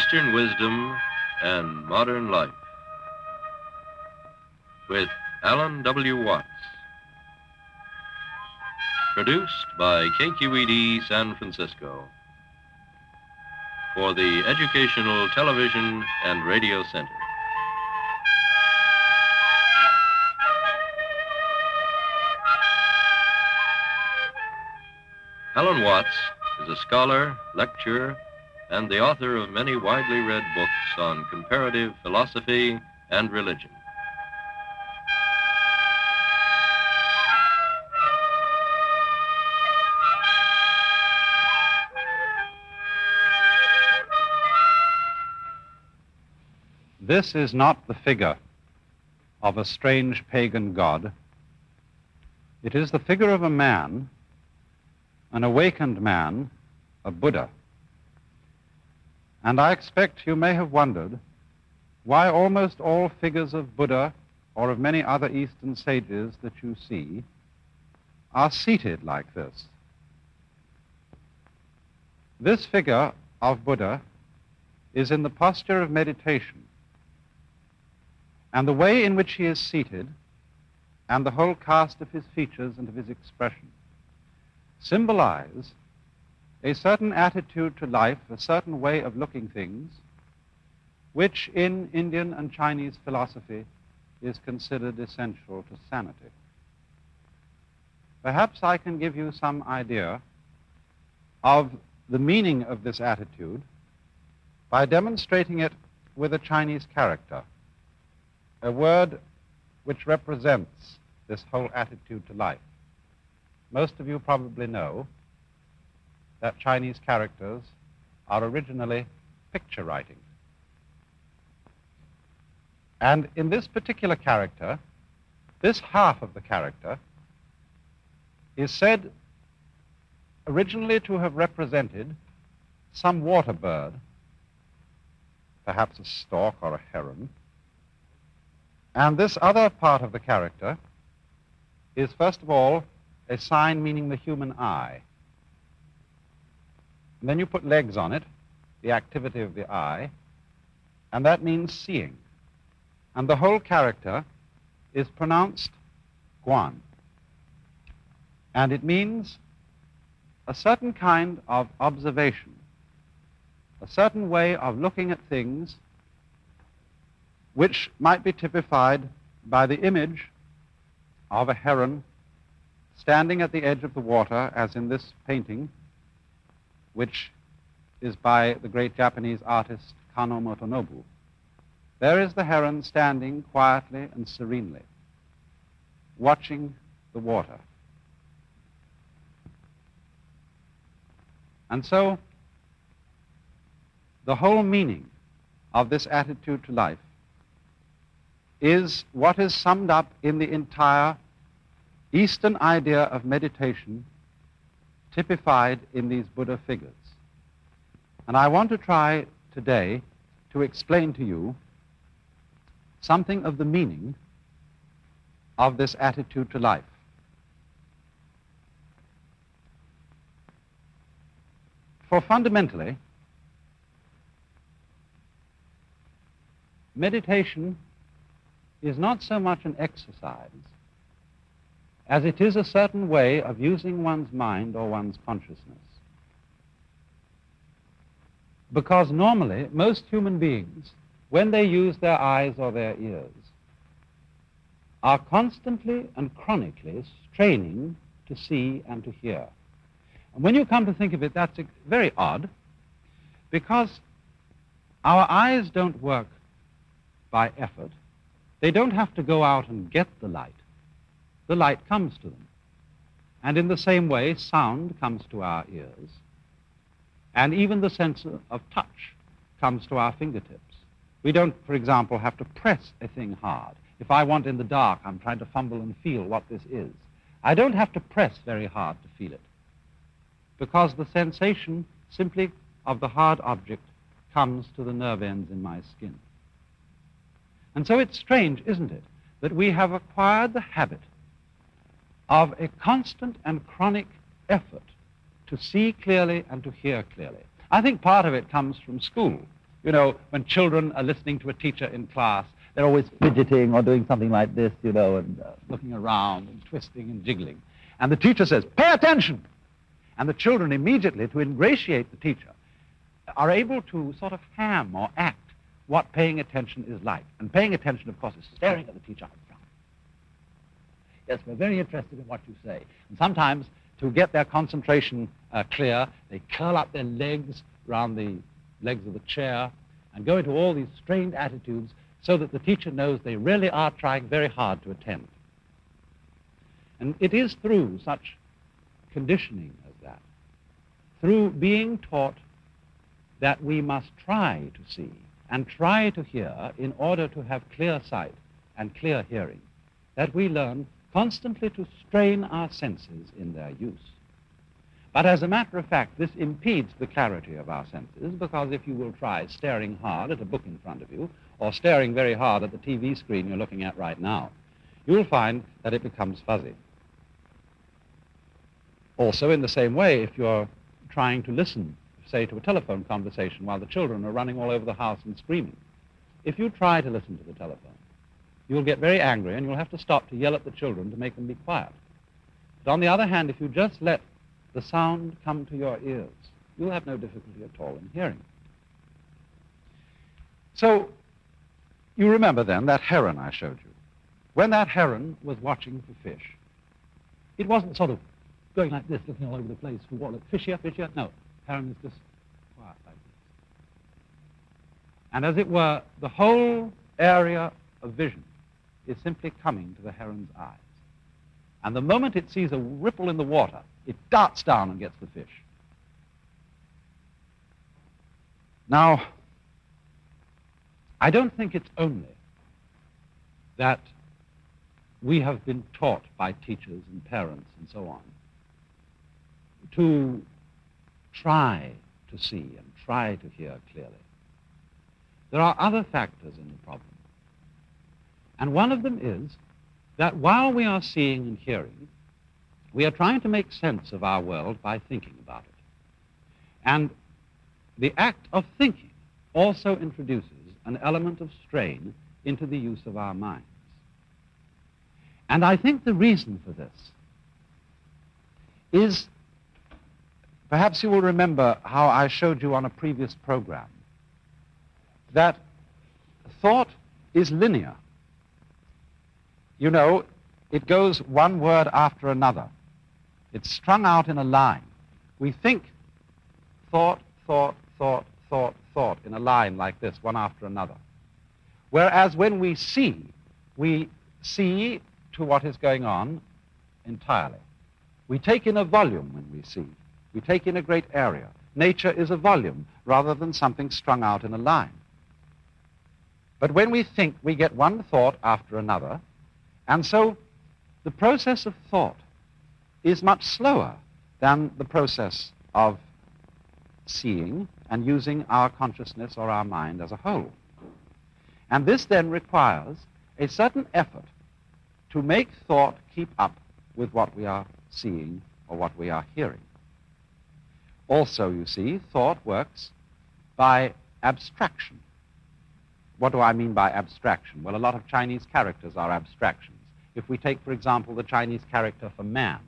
Eastern wisdom and modern life with Alan W. Watts. Produced by KQED San Francisco for the Educational Television and Radio Center. Alan Watts is a scholar, lecturer, and the author of many widely read books on comparative philosophy and religion. This is not the figure of a strange pagan god. It is the figure of a man, an awakened man, a Buddha. And I expect you may have wondered why almost all figures of Buddha or of many other Eastern sages that you see are seated like this. This figure of Buddha is in the posture of meditation, and the way in which he is seated and the whole cast of his features and of his expression symbolize a certain attitude to life, a certain way of looking things, which in Indian and Chinese philosophy is considered essential to sanity. Perhaps I can give you some idea of the meaning of this attitude by demonstrating it with a Chinese character, a word which represents this whole attitude to life. Most of you probably know that Chinese characters are originally picture writing. And in this particular character, this half of the character is said originally to have represented some water bird, perhaps a stork or a heron. And this other part of the character is, first of all, a sign meaning the human eye. And then you put legs on it, the activity of the eye, and that means seeing. And the whole character is pronounced Guan. And it means a certain kind of observation, a certain way of looking at things which might be typified by the image of a heron standing at the edge of the water, as in this painting, which is by the great Japanese artist Kano Motonobu. There is the heron standing quietly and serenely, watching the water. And so, the whole meaning of this attitude to life is what is summed up in the entire Eastern idea of meditation typified in these Buddha figures. And I want to try today to explain to you something of the meaning of this attitude to life. For fundamentally, meditation is not so much an exercise as it is a certain way of using one's mind or one's consciousness. Because normally, most human beings, when they use their eyes or their ears, are constantly and chronically straining to see and to hear. And when you come to think of it, that's very odd, because our eyes don't work by effort. They don't have to go out and get the light. The light comes to them. And in the same way, sound comes to our ears, and even the sense of touch comes to our fingertips. We don't, for example, have to press a thing hard. If I want in the dark, I'm trying to fumble and feel what this is. I don't have to press very hard to feel it, because the sensation simply of the hard object comes to the nerve ends in my skin. And so it's strange, isn't it, that we have acquired the habit of a constant and chronic effort to see clearly and to hear clearly. I think part of it comes from school. You know, when children are listening to a teacher in class, they're always fidgeting or doing something like this, you know, and looking around and twisting and jiggling. And the teacher says, "Pay attention!" And the children immediately, to ingratiate the teacher, are able to sort of ham or act what paying attention is like. And paying attention, of course, is staring at the teacher up front. Yes, we're very interested in what you say. And sometimes, to get their concentration clear, they curl up their legs around the legs of the chair and go into all these strained attitudes so that the teacher knows they really are trying very hard to attend. And it is through such conditioning as that, through being taught that we must try to see and try to hear in order to have clear sight and clear hearing, that we learn constantly to strain our senses in their use. But as a matter of fact, this impedes the clarity of our senses, because if you will try staring hard at a book in front of you, or staring very hard at the TV screen you're looking at right now, you'll find that it becomes fuzzy. Also, in the same way, if you're trying to listen, say, to a telephone conversation while the children are running all over the house and screaming, if you try to listen to the telephone, you'll get very angry and you'll have to stop to yell at the children to make them be quiet. But on the other hand, if you just let the sound come to your ears, you'll have no difficulty at all in hearing. So, you remember then that heron I showed you. When that heron was watching for fish, it wasn't sort of going like this, looking all over the place for what, like, fish here, fish here. No, heron is just quiet like this. And as it were, the whole area of vision is simply coming to the heron's eyes. And the moment it sees a ripple in the water, it darts down and gets the fish. Now, I don't think it's only that we have been taught by teachers and parents and so on to try to see and try to hear clearly. There are other factors in the problem. And one of them is that while we are seeing and hearing, we are trying to make sense of our world by thinking about it. And the act of thinking also introduces an element of strain into the use of our minds. And I think the reason for this is, perhaps you will remember how I showed you on a previous program, that thought is linear. You know, it goes one word after another. It's strung out in a line. We think thought, thought, thought, thought, thought in a line like this, one after another. Whereas when we see to what is going on entirely. We take in a volume when we see. We take in a great area. Nature is a volume rather than something strung out in a line. But when we think, we get one thought after another, and so the process of thought is much slower than the process of seeing and using our consciousness or our mind as a whole. And this then requires a certain effort to make thought keep up with what we are seeing or what we are hearing. Also, you see, thought works by abstraction. What do I mean by abstraction? Well, a lot of Chinese characters are abstractions. If we take, for example, the Chinese character for man,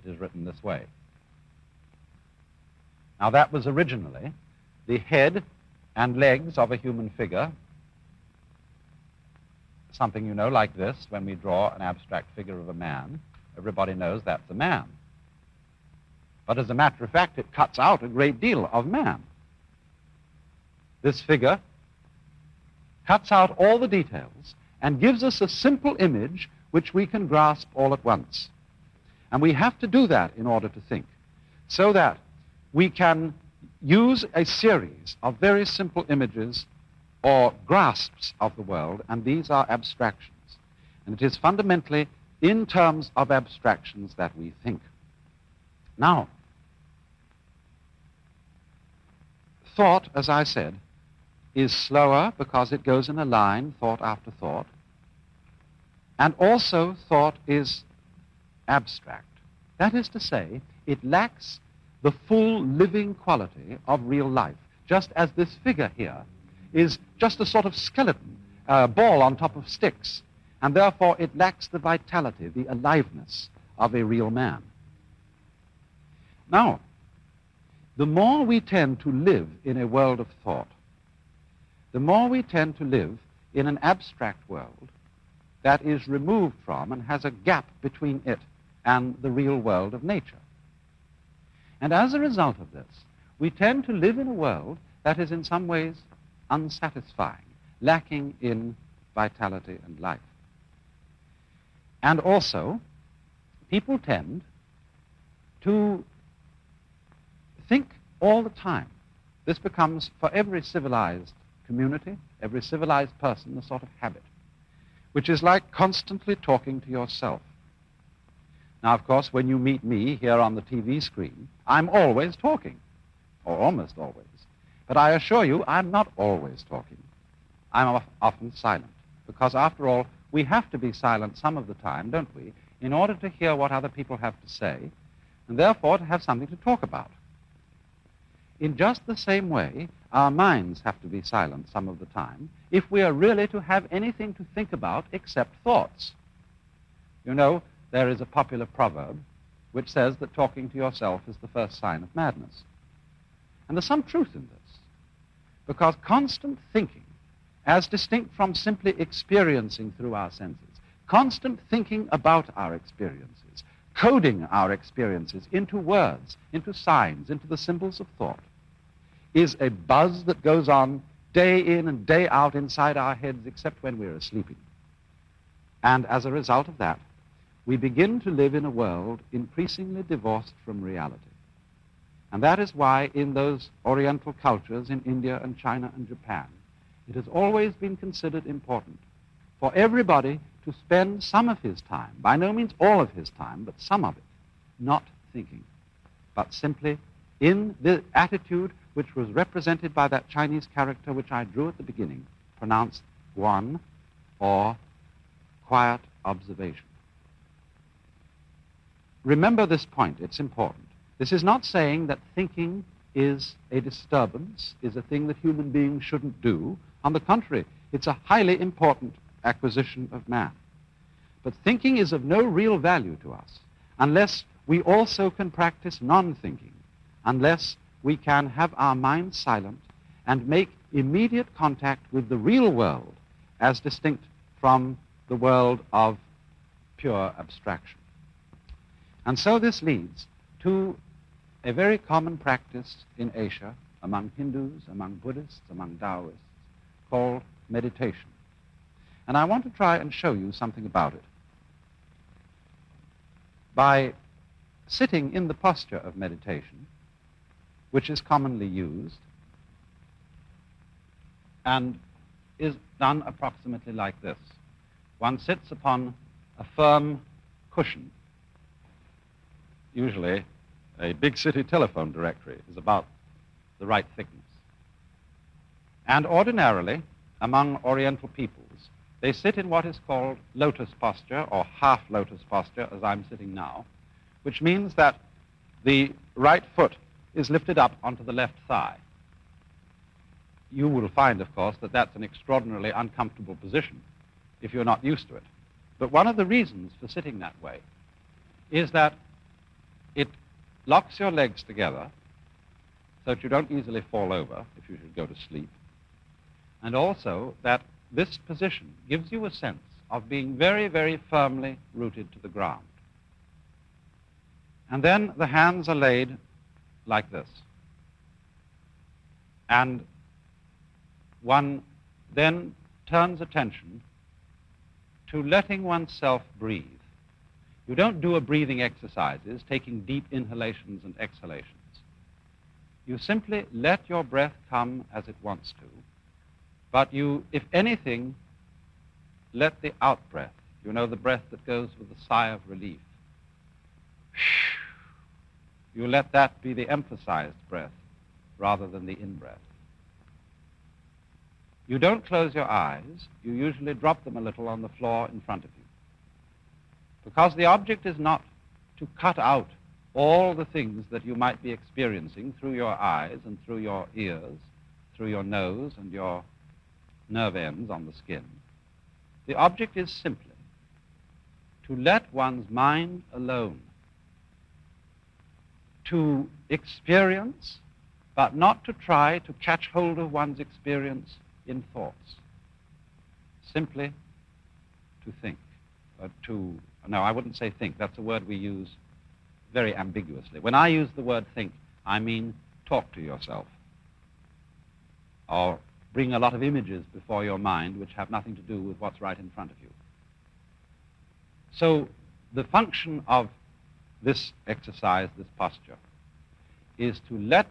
it is written this way. Now, that was originally the head and legs of a human figure, something, you know, like this. When we draw an abstract figure of a man, everybody knows that's a man. But as a matter of fact, it cuts out a great deal of man. This figure cuts out all the details and gives us a simple image which we can grasp all at once. And we have to do that in order to think, so that we can use a series of very simple images or grasps of the world, and these are abstractions. And it is fundamentally in terms of abstractions that we think. Now, thought, as I said, is slower because it goes in a line, thought after thought. And also, thought is abstract. That is to say, it lacks the full living quality of real life, just as this figure here is just a sort of skeleton, a ball on top of sticks, and therefore it lacks the vitality, the aliveness of a real man. Now, the more we tend to live in a world of thought, the more we tend to live in an abstract world that is removed from and has a gap between it and the real world of nature. And as a result of this, we tend to live in a world that is in some ways unsatisfying, lacking in vitality and life. And also, people tend to think all the time. This becomes, for every civilized community, every civilized person, a sort of habit, which is like constantly talking to yourself. Now, of course, when you meet me here on the TV screen, I'm always talking, or almost always. But I assure you, I'm not always talking. I'm often silent, because after all, we have to be silent some of the time, don't we, in order to hear what other people have to say, and therefore to have something to talk about. In just the same way, our minds have to be silent some of the time if we are really to have anything to think about except thoughts. You know, there is a popular proverb which says that talking to yourself is the first sign of madness. And there's some truth in this, because constant thinking, as distinct from simply experiencing through our senses, constant thinking about our experiences, coding our experiences into words, into signs, into the symbols of thought, is a buzz that goes on day in and day out inside our heads except when we're asleep. And as a result of that, we begin to live in a world increasingly divorced from reality. And that is why in those Oriental cultures in India and China and Japan, it has always been considered important for everybody to spend some of his time, by no means all of his time, but some of it, not thinking, but simply in the attitude which was represented by that Chinese character which I drew at the beginning, pronounced guan, or quiet observation. Remember this point, it's important. This is not saying that thinking is a disturbance, is a thing that human beings shouldn't do. On the contrary, it's a highly important acquisition of man. But thinking is of no real value to us unless we also can practice non-thinking, unless we can have our minds silent and make immediate contact with the real world as distinct from the world of pure abstraction. And so this leads to a very common practice in Asia among Hindus, among Buddhists, among Taoists, called meditation. And I want to try and show you something about it. By sitting in the posture of meditation, which is commonly used and is done approximately like this. One sits upon a firm cushion. Usually, a big city telephone directory is about the right thickness. And ordinarily, among Oriental peoples, they sit in what is called lotus posture, or half lotus posture, as I'm sitting now, which means that the right foot is lifted up onto the left thigh. You will find, of course, that that's an extraordinarily uncomfortable position if you're not used to it. But one of the reasons for sitting that way is that it locks your legs together so that you don't easily fall over if you should go to sleep, and also that this position gives you a sense of being very, very firmly rooted to the ground. And then the hands are laid like this. And one then turns attention to letting oneself breathe. You don't do a breathing exercises, taking deep inhalations and exhalations. You simply let your breath come as it wants to, but you, if anything, let the out-breath, you know, the breath that goes with a sigh of relief, you let that be the emphasized breath rather than the in-breath. You don't close your eyes. You usually drop them a little on the floor in front of you, because the object is not to cut out all the things that you might be experiencing through your eyes and through your ears, through your nose and your nerve ends on the skin. The object is simply to let one's mind alone, to experience, but not to try to catch hold of one's experience in thoughts. Simply to think. No, I wouldn't say think. That's a word we use very ambiguously. When I use the word think, I mean talk to yourself, or bring a lot of images before your mind which have nothing to do with what's right in front of you. So the function of this exercise, this posture, is to let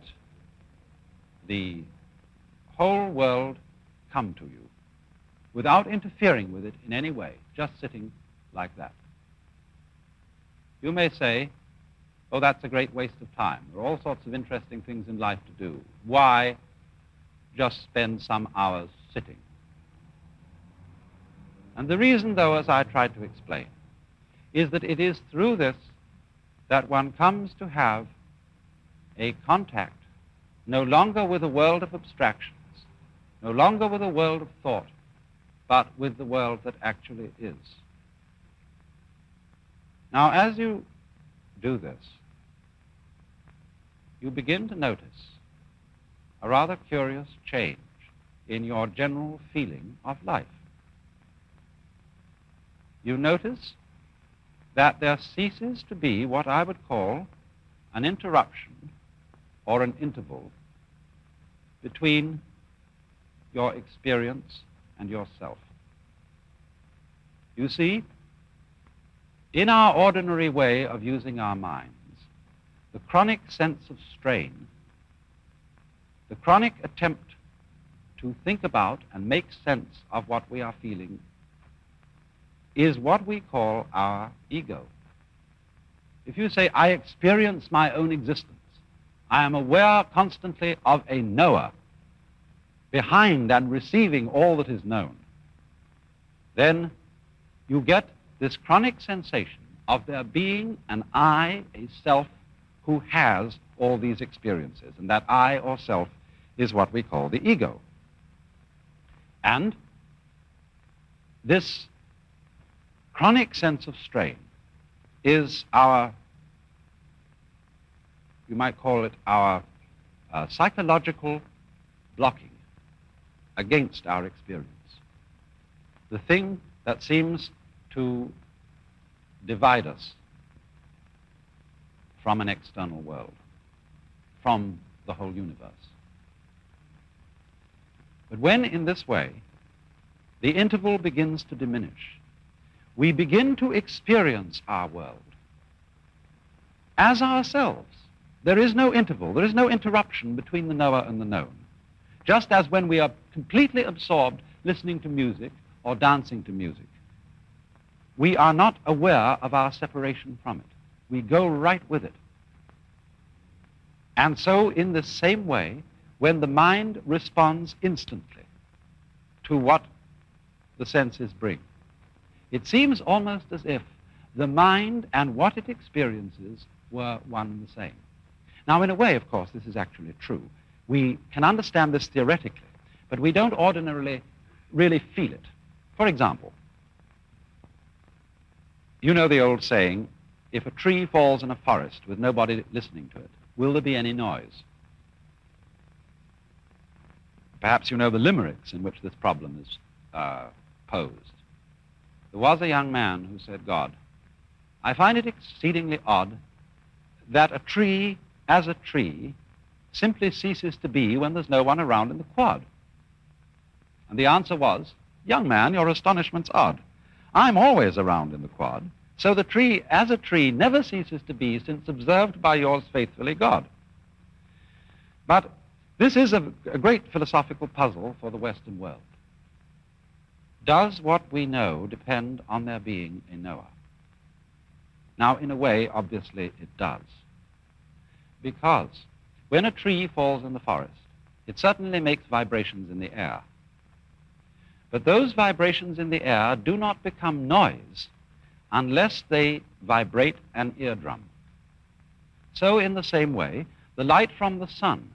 the whole world come to you without interfering with it in any way, just sitting like that. You may say, oh, that's a great waste of time. There are all sorts of interesting things in life to do. Why just spend some hours sitting? And the reason, though, as I tried to explain, is that it is through this that one comes to have a contact no longer with a world of abstractions, no longer with a world of thought, but with the world that actually is. Now, as you do this, you begin to notice a rather curious change in your general feeling of life. You notice that there ceases to be what I would call an interruption or an interval between your experience and yourself. You see, in our ordinary way of using our minds, the chronic sense of strain, the chronic attempt to think about and make sense of what we are feeling, is what we call our ego. If you say, I experience my own existence, I am aware constantly of a knower behind and receiving all that is known, then you get this chronic sensation of there being an I, a self, who has all these experiences. And that I or self is what we call the ego. And this chronic sense of strain is our, you might call it our psychological blocking against our experience. The thing that seems to divide us from an external world, from the whole universe. But when, in this way, the interval begins to diminish, we begin to experience our world as ourselves. There is no interval, there is no interruption between the knower and the known. Just as when we are completely absorbed listening to music or dancing to music, we are not aware of our separation from it. We go right with it. And so, in the same way, when the mind responds instantly to what the senses bring, it seems almost as if the mind and what it experiences were one and the same. Now, in a way, of course, this is actually true. We can understand this theoretically, but we don't ordinarily really feel it. For example, you know the old saying, if a tree falls in a forest with nobody listening to it, will there be any noise? Perhaps you know the limericks in which this problem is posed. There was a young man who said, God, I find it exceedingly odd that a tree, as a tree, simply ceases to be when there's no one around in the quad. And the answer was, young man, your astonishment's odd. I'm always around in the quad, so the tree, as a tree, never ceases to be since observed by yours faithfully, God. But this is a great philosophical puzzle for the Western world. Does what we know depend on there being a knower? Now, in a way, obviously, it does. Because when a tree falls in the forest, it certainly makes vibrations in the air. But those vibrations in the air do not become noise unless they vibrate an eardrum. So, in the same way, the light from the sun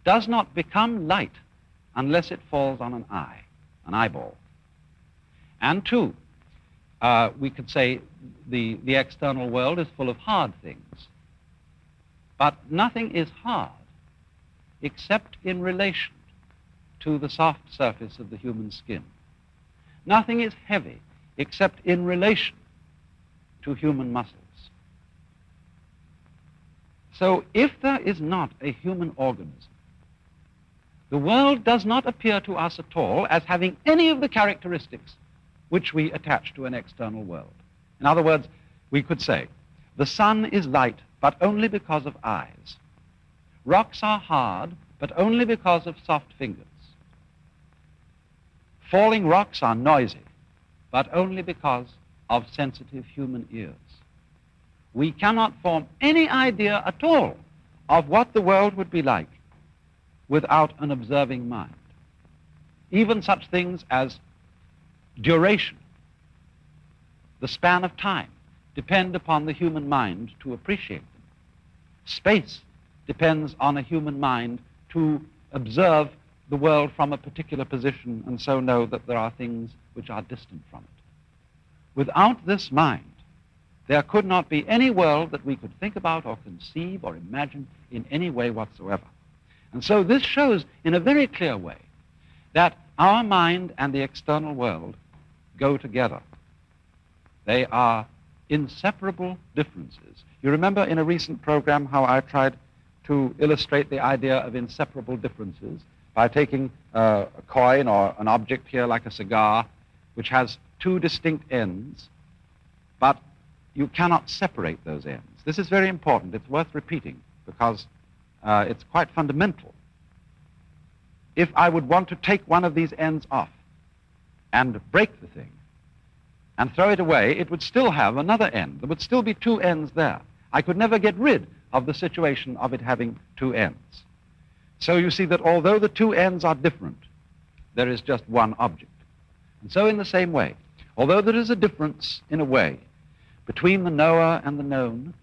does not become light unless it falls on an eye. an eyeball. And two, we could say the external world is full of hard things. But nothing is hard except in relation to the soft surface of the human skin. Nothing is heavy except in relation to human muscles. So if there is not a human organism, the world does not appear to us at all as having any of the characteristics which we attach to an external world. In other words, we could say, the sun is light, but only because of eyes. Rocks are hard, but only because of soft fingers. Falling rocks are noisy, but only because of sensitive human ears. We cannot form any idea at all of what the world would be like without an observing mind. Even such things as duration, the span of time, depend upon the human mind to appreciate them. Space depends on a human mind to observe the world from a particular position and so know that there are things which are distant from it. Without this mind, there could not be any world that we could think about or conceive or imagine in any way whatsoever. And so this shows in a very clear way that our mind and the external world go together. They are inseparable differences. You remember in a recent program how I tried to illustrate the idea of inseparable differences by taking a coin or an object here like a cigar, which has two distinct ends, but you cannot separate those ends. This is very important. It's worth repeating because it's quite fundamental. If I would want to take one of these ends off and break the thing and throw it away, it would still have another end. There would still be two ends there. I could never get rid of the situation of it having two ends. So you see that although the two ends are different, there is just one object. And so in the same way, although there is a difference in a way between the knower and the known,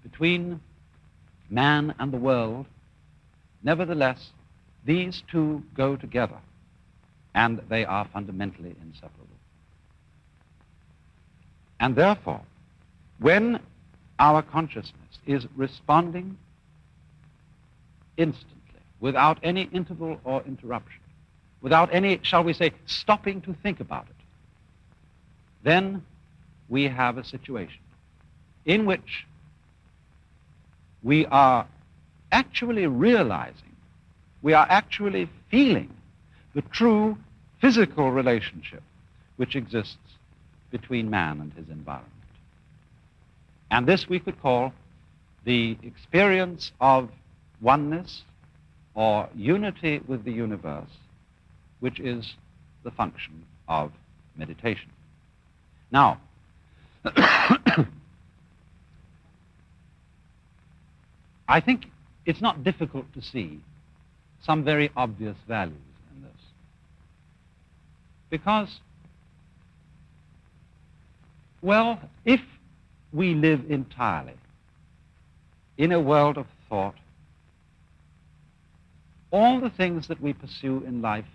between man and the world, nevertheless, these two go together, and they are fundamentally inseparable. And therefore, when our consciousness is responding instantly, without any interval or interruption, without any, shall we say, stopping to think about it, then we have a situation in which we are actually realizing, we are actually feeling the true physical relationship which exists between man and his environment. And this we could call the experience of oneness or unity with the universe, which is the function of meditation. Now, I think it's not difficult to see some very obvious values in this. Because, well, if we live entirely in a world of thought, all the things that we pursue in life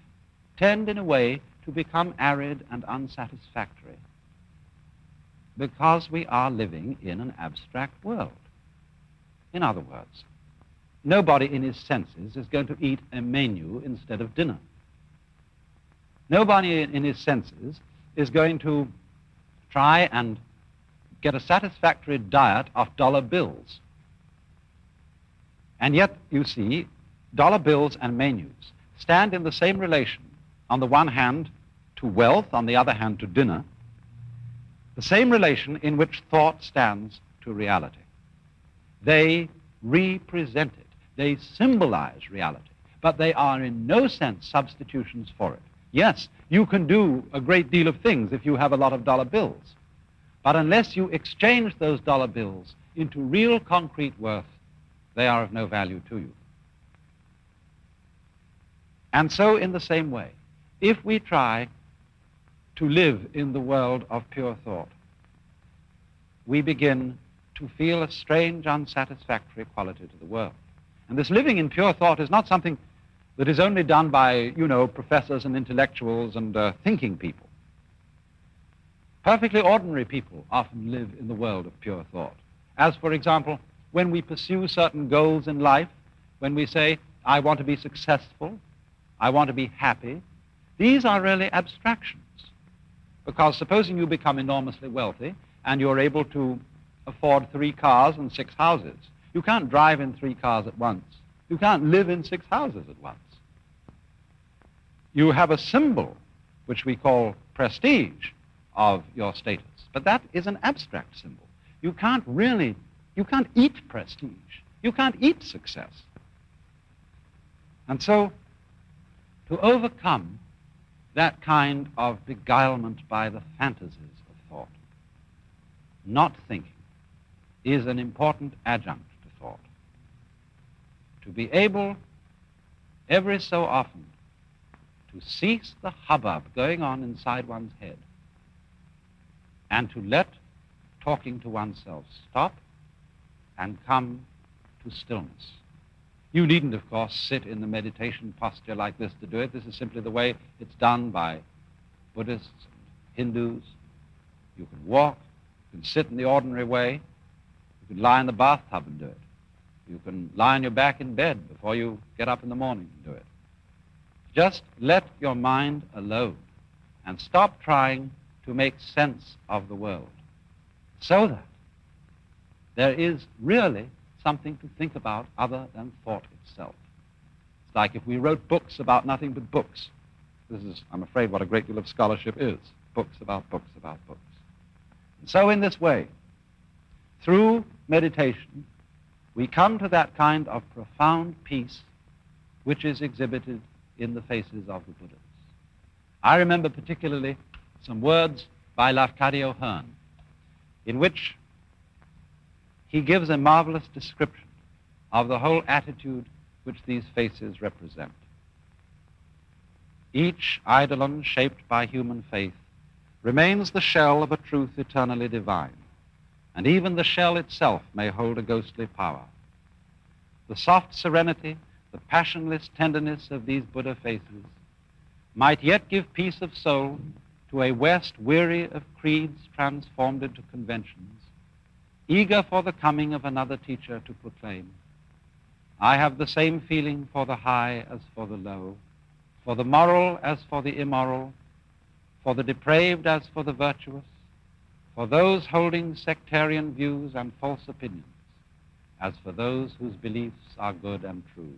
tend in a way to become arid and unsatisfactory because we are living in an abstract world. In other words, nobody in his senses is going to eat a menu instead of dinner. Nobody in his senses is going to try and get a satisfactory diet of dollar bills. And yet, you see, dollar bills and menus stand in the same relation, on the one hand to wealth, on the other hand to dinner, the same relation in which thought stands to reality. They represent it. They symbolize reality, but they are in no sense substitutions for it. Yes, you can do a great deal of things if you have a lot of dollar bills, but unless you exchange those dollar bills into real concrete worth, they are of no value to you. And so in the same way, if we try to live in the world of pure thought, we begin to feel a strange, unsatisfactory quality to the world. And this living in pure thought is not something that is only done by, professors and intellectuals and thinking people. Perfectly ordinary people often live in the world of pure thought. As, for example, when we pursue certain goals in life, when we say, I want to be successful, I want to be happy, these are really abstractions. Because supposing you become enormously wealthy and you're able to afford 3 cars and 6 houses, you can't drive in 3 cars at once. You can't live in 6 houses at once. You have a symbol, which we call prestige, of your status. But that is an abstract symbol. You can't eat prestige. You can't eat success. And so, to overcome that kind of beguilement by the fantasies of thought, not thinking is an important adjunct to thought. To be able, every so often, to cease the hubbub going on inside one's head and to let talking to oneself stop and come to stillness. You needn't, of course, sit in the meditation posture like this to do it. This is simply the way it's done by Buddhists and Hindus. You can walk, you can sit in the ordinary way, you can lie in the bathtub and do it. You can lie on your back in bed before you get up in the morning and do it. Just let your mind alone and stop trying to make sense of the world so that there is really something to think about other than thought itself. It's like if we wrote books about nothing but books. This is, I'm afraid, what a great deal of scholarship is. Books about books about books. And so in this way, through meditation, we come to that kind of profound peace which is exhibited in the faces of the Buddhas. I remember particularly some words by Lafcadio Hearn, in which he gives a marvelous description of the whole attitude which these faces represent. Each eidolon shaped by human faith remains the shell of a truth eternally divine, and even the shell itself may hold a ghostly power. The soft serenity, the passionless tenderness of these Buddha faces might yet give peace of soul to a West weary of creeds transformed into conventions, eager for the coming of another teacher to proclaim, I have the same feeling for the high as for the low, for the moral as for the immoral, for the depraved as for the virtuous, for those holding sectarian views and false opinions, as for those whose beliefs are good and true.